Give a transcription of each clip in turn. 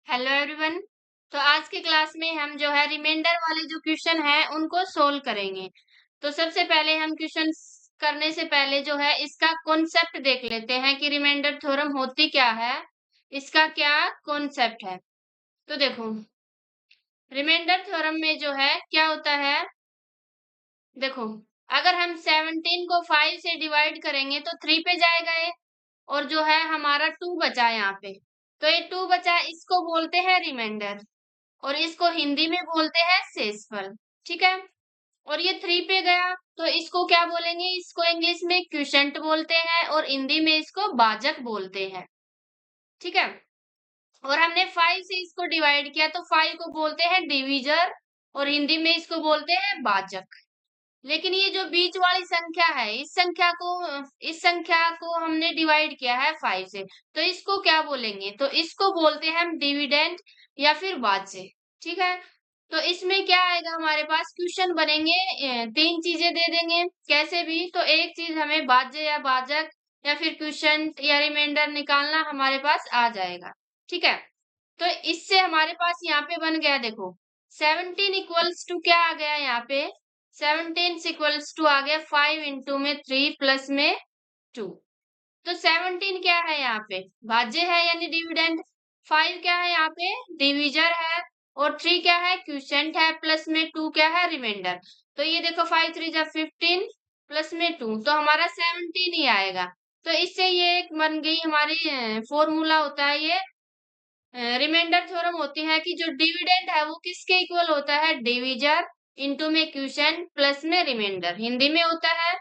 Hello everyone. तो आज के क्लास में हम जो है रिमाइंडर वाले जो क्वेश्चन है उनको सोल्व करेंगे। तो सबसे पहले हम क्वेश्चन करने से पहले जो है इसका कॉन्सेप्ट देख लेते हैं कि रिमाइंडर थ्योरम होती क्या है, इसका क्या कॉन्सेप्ट है। तो देखो, रिमाइंडर थ्योरम में जो है क्या होता है, देखो अगर हम 17 को 5 से डिवाइड करेंगे तो 3 पे जाएगा ये, और जो है हमारा 2 बचा यहाँ पे। तो ये 2 बचा, इसको बोलते हैं रिमाइंडर और इसको हिंदी में बोलते हैं शेषफल। ठीक है। और ये 3 पे गया तो इसको क्या बोलेंगे, इसको इंग्लिश में क्वोशिएंट बोलते हैं और हिंदी में इसको भाजक बोलते हैं। ठीक है। और हमने 5 से इसको डिवाइड किया तो 5 को बोलते हैं डिविजर और हिंदी में इसको बोलते हैं भाजक। लेकिन ये जो बीच वाली संख्या है, इस संख्या को हमने डिवाइड किया है 5 से, तो इसको क्या बोलेंगे, तो इसको बोलते हैं हम डिविडेंड या फिर भाज्य। ठीक है। तो इसमें क्या आएगा, हमारे पास क्वेश्चन बनेंगे, 3 चीजें दे देंगे कैसे भी। तो एक चीज हमें भाज्य या भाजक या फिर क्वेश्चन या रिमाइंडर निकालना हमारे पास आ जाएगा। ठीक है। तो इससे हमारे पास यहाँ पे बन गया, देखो 17 इक्वल्स टू क्या आ गया यहाँ पे, 17 इक्वल्स टू आ गया 5 इंटू में 3 प्लस में 2। तो 17 क्या है यहाँ पे, भाज्य है यानी डिविडेंड। 5 क्या है यहाँ पे, डिविजर है। और 3 क्या है, क्वोशिएंट है। प्लस में 2 क्या है, रिमाइंडर। तो ये देखो 5 3 जा 15 प्लस में 2 तो हमारा 17 ही आएगा। तो इससे ये एक बन गई हमारी फॉर्मूला होता है, ये रिमाइंडर थ्योरम होती है कि जो डिविडेंड है वो किसके इक्वल होता है, डिविजर इंटू में क्वोशिएंट प्लस में रिमाइंडर। हिंदी में होता है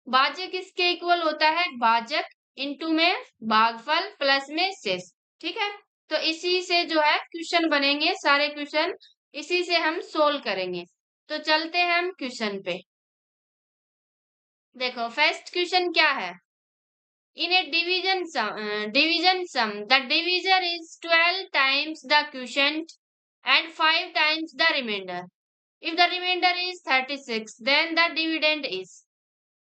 भाज्य किसके इक्वल होता है, भाजक इंटू में भागफल प्लस में शेष। ठीक है। तो इसी से जो है क्वेश्चन बनेंगे, सारे क्वेश्चन इसी से हम सोल्व करेंगे। तो चलते हैं हम क्वेश्चन पे। देखो फर्स्ट क्वेश्चन क्या है, in a division sum the divisor is 12 times the quotient and 5 times the remainder. If the remainder is 36 then the dividend is।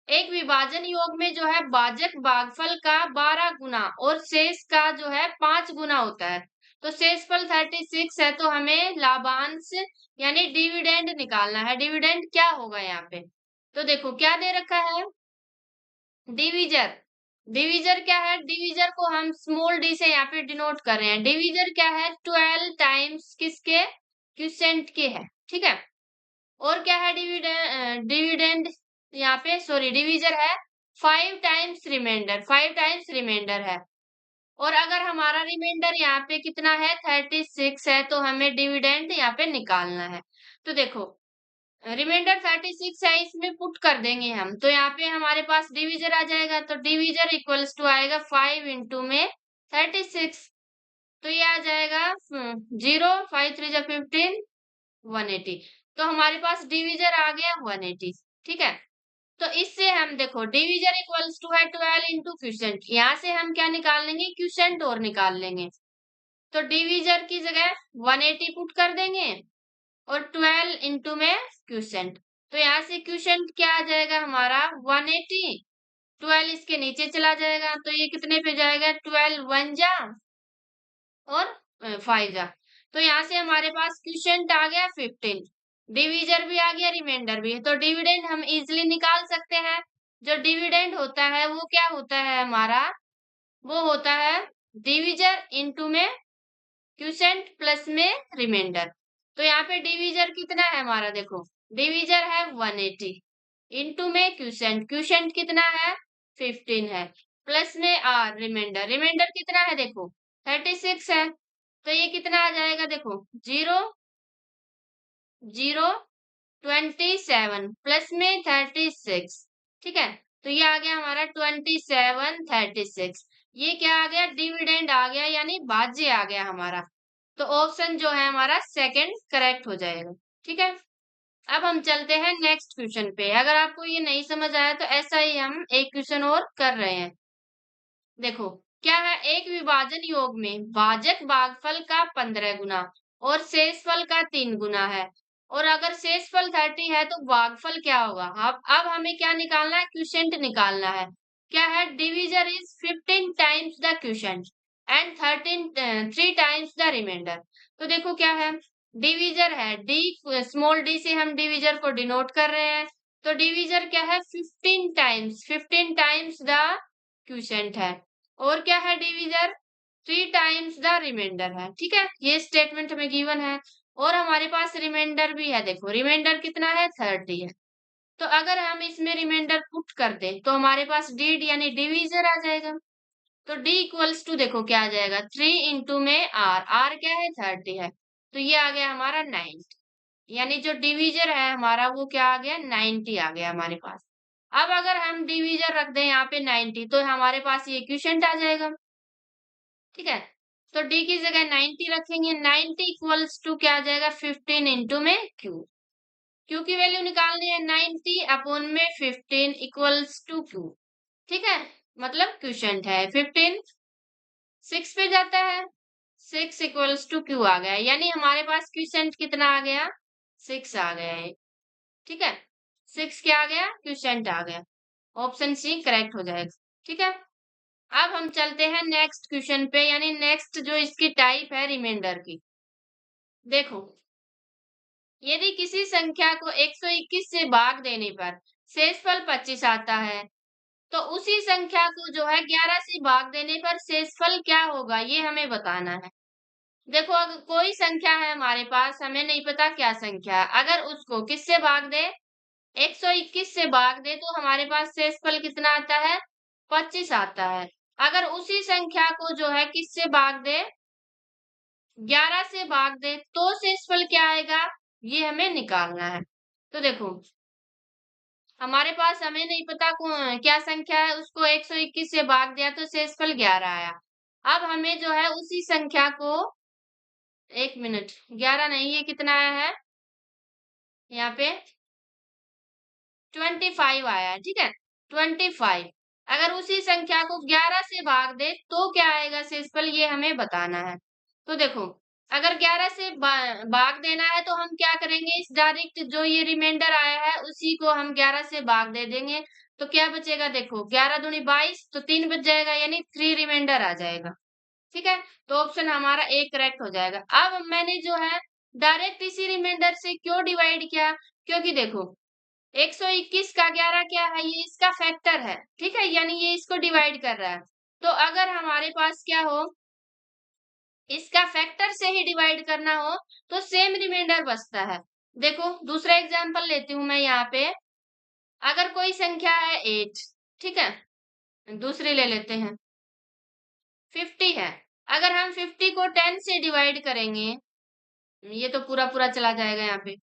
एक विभाजन योग में जो है भाजक भागफल का 12 गुना और शेष का जो है 5 गुना होता है। तो शेषफल 36 है तो हमें लाभांश यानी डिविडेंड निकालना है। डिविडेंड क्या होगा यहाँ पे, तो देखो क्या दे रखा है, डिविजर। डिविजर क्या है, डिविजर को हम स्मॉल डी से यहाँ पे डिनोट कर रहे हैं। डिविजर क्या है, 12 टाइम्स किसके, क्वोशिएंट के है। ठीक है। और क्या है डिविडेंड, डिविडेंड यहाँ पे सॉरी डिविजर है 5 टाइम्स रिमाइंडर, 5 टाइम्स रिमाइंडर है। और अगर हमारा रिमाइंडर यहाँ पे कितना है, 36 है, तो हमें डिविडेंड यहाँ पे निकालना है। तो देखो रिमाइंडर 36 है, इसमें पुट कर देंगे हम, तो यहाँ पे हमारे पास डिविजर आ जाएगा। तो डिविजर इक्वल्स टू आएगा 5 इंटू में 36। तो ये आ जाएगा 0, 5 3 जा 15, 180। तो हमारे पास डिविजर आ गया 180। ठीक है। तो इससे हम देखो डिविजर इक्वल्स टू है 12 इंटू क्वोशिएंट, यहाँ से हम क्या निकाल लेंगे, क्वोशिएंट और निकाल लेंगे। तो डिविजर की जगह 180 पुट कर देंगे और 12 इंटू में क्वोशिएंट। तो यहाँ से क्वोशिएंट क्या आ जाएगा हमारा 180, 12 इसके नीचे चला जाएगा तो ये कितने पे जाएगा, 12 1 जा और 5 जा। तो यहाँ से हमारे पास क्वोशिएंट आ गया 15, डिविजर भी आ गया, रिमाइंडर भी है। तो डिविडेंड हम इजिली निकाल सकते हैं। जो डिविडेंड होता है वो क्या होता है हमारा, वो होता है डिविजर इंटू में क्वोशिएंट प्लस में रिमाइंडर। तो यहाँ पे डिविजर कितना है हमारा, देखो डिविजर है 180 इंटू में क्वोशिएंट, क्वोशिएंट कितना है 15 है, प्लस में आर रिमाइंडर, रिमाइंडर कितना है देखो 36 है। तो ये कितना आ जाएगा, देखो 0 0 27 प्लस में 36। ठीक है। तो ये आ गया हमारा 27 36। ये क्या आ गया, डिविडेंड आ गया यानी भाज्य आ गया हमारा। तो ऑप्शन जो है हमारा सेकंड करेक्ट हो जाएगा। ठीक है। अब हम चलते हैं नेक्स्ट क्वेश्चन पे। अगर आपको ये नहीं समझ आया तो ऐसा ही हम एक क्वेश्चन और कर रहे हैं। देखो क्या है, एक विभाजन योग में भाजक भागफल का 15 गुना और शेषफल का 3 गुना है। और अगर शेषफल 30 है तो भागफल क्या होगा। अब हमें क्या निकालना है, क्वोशिएंट निकालना है। क्या है, divisor is 15 times the quotient and 3 times the remainder. तो देखो क्या है, डिवीजर है, डी स्मॉल डी से हम डिवीजर को डिनोट कर रहे हैं। तो डिवीजर क्या है, 15 टाइम्स द क्वोशिएंट है। और क्या है डिवीजर, 3 टाइम्स द रिमाइंडर है। ठीक है, ये स्टेटमेंट हमें गिवन है और हमारे पास रिमाइंडर भी है। देखो रिमाइंडर कितना है, 30 है। तो अगर हम इसमें रिमाइंडर पुट कर दें तो हमारे पास डीड यानी डिवीजर आ जाएगा। तो d इक्वल्स टू देखो क्या आ जाएगा, 3 इंटू में आर क्या है, 30 है। तो ये आ गया हमारा 90, यानी जो डिवीजर है हमारा वो क्या आ गया, 90 आ गया हमारे पास। अब अगर हम डिवीजर रख दें यहाँ पे 90 तो हमारे पास ये क्वोशिएंट आ जाएगा। ठीक है, तो d की जगह 90 रखेंगे, 90 इक्वल्स टू क्या आ जाएगा, 15 इंटू में q। q की वैल्यू निकालनी है, 90 अपॉन में 15 इक्वल्स टू q। ठीक है, मतलब क्वोशिएंट है 15 6 पे जाता है, 6 इक्वल्स टू क्यू आ गया, यानी हमारे पास क्वोशिएंट कितना आ गया, 6 आ गया है। ठीक है, 6 क्या आ गया, क्वोशिएंट आ गया। ऑप्शन सी करेक्ट हो जाएगा। ठीक है, अब हम चलते हैं नेक्स्ट क्वेश्चन पे, यानी नेक्स्ट जो इसकी टाइप है रिमाइंडर की। देखो, यदि किसी संख्या को 121 से भाग देने पर शेषफल 25 आता है, तो उसी संख्या को जो है 11 से भाग देने पर शेषफल क्या होगा, ये हमें बताना है। देखो, अगर कोई संख्या है हमारे पास, हमें नहीं पता क्या संख्या है, अगर उसको किससे भाग दे, 121 से भाग दे, तो हमारे पास शेषफल कितना आता है, 25 आता है। अगर उसी संख्या को जो है किससे भाग दे, 11 से भाग दे, तो शेषफल क्या आएगा, ये हमें निकालना है। तो देखो, हमारे पास हमें नहीं पता क्या संख्या है, उसको 121 से भाग दिया तो शेषफल 11 आया। अब हमें जो है उसी संख्या को, 1 मिनट, 11 नहीं, ये कितना आया है यहाँ पे, 25 आया है। ठीक है, 25, अगर उसी संख्या को 11 से भाग दे तो क्या आएगा शेषफल, ये हमें बताना है। तो देखो, अगर 11 से भाग देना है तो हम क्या करेंगे, इस डायरेक्ट जो ये रिमाइंडर आया है उसी को हम 11 से भाग दे देंगे। तो क्या बचेगा, देखो 11 दूनी 22, तो 3 बच जाएगा, यानी 3 रिमाइंडर आ जाएगा। ठीक है, तो ऑप्शन हमारा ए करेक्ट हो जाएगा। अब मैंने जो है डायरेक्ट इसी रिमाइंडर से क्यों डिवाइड किया, क्योंकि देखो 121 का 11 क्या है, ये इसका फैक्टर है। ठीक है, यानी ये इसको डिवाइड कर रहा है। तो अगर हमारे पास क्या हो, इसका फैक्टर से ही डिवाइड करना हो तो सेम रिमाइंडर बचता है। देखो दूसरा एग्जांपल लेती हूँ मैं यहाँ पे, अगर कोई संख्या है 8, ठीक है, दूसरी ले लेते हैं, 50 है। अगर हम 50 को 10 से डिवाइड करेंगे, ये तो पूरा पूरा चला जाएगा यहाँ पे।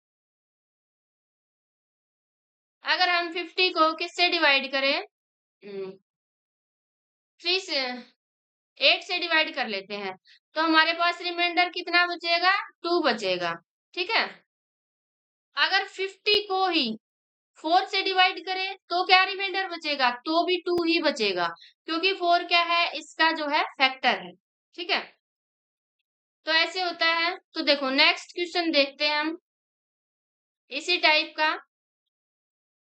अगर हम 50 को किससे डिवाइड करें, 3 से, 8 से डिवाइड कर लेते हैं, तो हमारे पास रिमाइंडर कितना बचेगा, 2 बचेगा। ठीक है, अगर 50 को ही 4 से डिवाइड करें तो क्या रिमाइंडर बचेगा, तो भी 2 ही बचेगा, क्योंकि 4 क्या है, इसका जो है फैक्टर है। ठीक है, तो ऐसे होता है। तो देखो नेक्स्ट क्वेश्चन देखते हैं हम इसी टाइप का।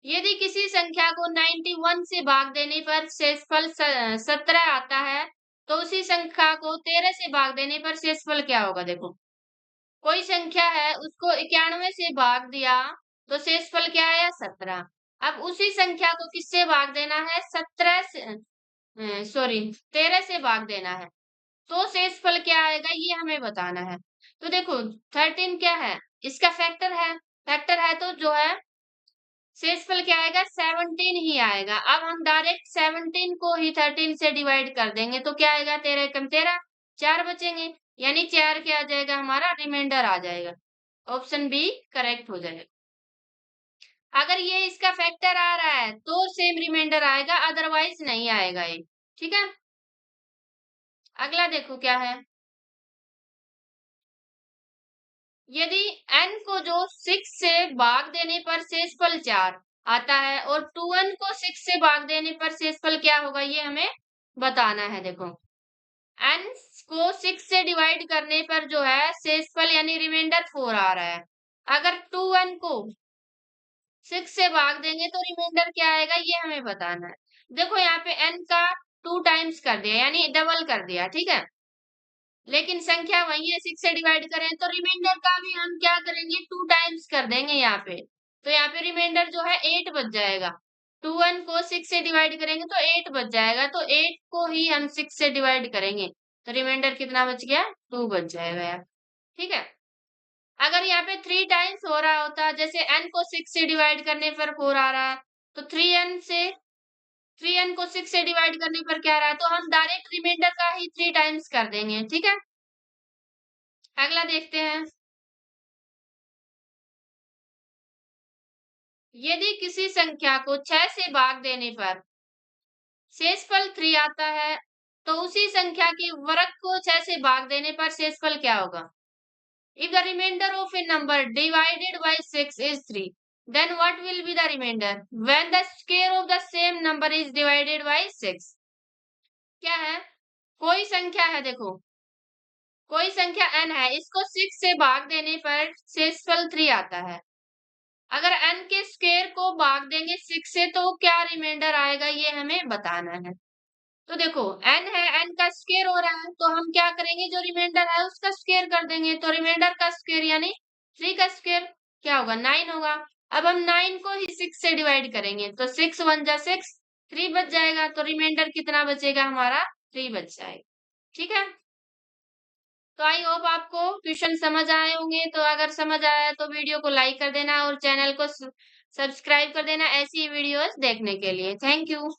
यदि किसी संख्या को 91 से भाग देने पर शेषफल 17 आता है, तो उसी संख्या को 13 से भाग देने पर शेषफल क्या होगा। देखो, कोई संख्या है उसको 91 से भाग दिया तो शेषफल क्या आया, 17। अब उसी संख्या को किससे भाग देना है, 17 से, सॉरी 13 से भाग देना है, तो शेषफल क्या आएगा, ये हमें बताना है। तो देखो 13 क्या है, इसका फैक्टर है तो जो है शेषफल क्या आएगा, 17 ही आएगा। अब हम डायरेक्ट 17 को ही 13 से डिवाइड कर देंगे तो क्या आएगा, 13 एकम 13, 4 बचेंगे, यानी 4 क्या आ जाएगा, हमारा रिमाइंडर आ जाएगा। ऑप्शन बी करेक्ट हो जाएगा। अगर ये इसका फैक्टर आ रहा है तो सेम रिमाइंडर आएगा, अदरवाइज नहीं आएगा ये। ठीक है, अगला देखो क्या है, यदि n को जो 6 से भाग देने पर शेषफल 4 आता है और 2n को 6 से भाग देने पर शेषफल क्या होगा, ये हमें बताना है। देखो n को 6 से डिवाइड करने पर जो है शेषफल यानी रिमाइंडर 4 आ रहा है, अगर 2n को 6 से भाग देंगे तो रिमाइंडर क्या आएगा, ये हमें बताना है। देखो यहाँ पे n का 2 टाइम्स कर दिया, यानी डबल कर दिया। ठीक है, लेकिन संख्या वही है, 6 से डिवाइड करें तो रिमाइंडर का भी हम क्या करेंगे, 2 टाइम्स कर देंगे यहाँ पे। तो यहाँ पे रिमाइंडर जो है 8 बच जाएगा। 2 को 6 से डिवाइड करेंगे तो 8 बच जाएगा, तो 8 को ही हम 6 से डिवाइड करेंगे तो रिमाइंडर कितना बच गया, 2 बच जाएगा यार। ठीक है। अगर यहाँ पे 3 टाइम्स हो रहा होता, जैसे n को 6 से डिवाइड करने पर 4 आ रहा है, तो 3n को 6 से डिवाइड करने पर क्या आ रहा है, तो हम डायरेक्ट रिमाइंडर का ही 3 टाइम्स कर देंगे। ठीक है। अगला देखते हैं। यदि किसी संख्या को 6 से भाग देने पर शेषफल 3 आता है, तो उसी संख्या के वर्ग को 6 से भाग देने पर शेषफल क्या होगा? If the remainder of a number divided by 6 is 3, then what will be the remainder when the square of the same number is divided by 6? क्या है? कोई संख्या है, देखो कोई संख्या n है, इसको 6 से भाग देने पर शेषफल 3 आता है। अगर n के स्क्वायर को भाग देंगे 6 से तो क्या रिमाइंडर आएगा, ये हमें बताना है। तो देखो n है, n का स्क्वायर हो रहा है, तो हम क्या करेंगे, जो रिमाइंडर है उसका स्क्वायर कर देंगे, तो रिमाइंडर का स्क्वायर यानी 3 का स्क्वायर क्या होगा, 9 होगा। अब हम 9 को ही 6 से डिवाइड करेंगे, तो 6 1 जा 6, 3 बच जाएगा, तो रिमाइंडर कितना बचेगा हमारा, 3 बच जाएगा। ठीक है। तो आई होप आपको क्वेश्चन समझ आए होंगे। तो अगर समझ आया तो वीडियो को लाइक कर देना और चैनल को सब्सक्राइब कर देना ऐसी वीडियोस देखने के लिए। Thank you.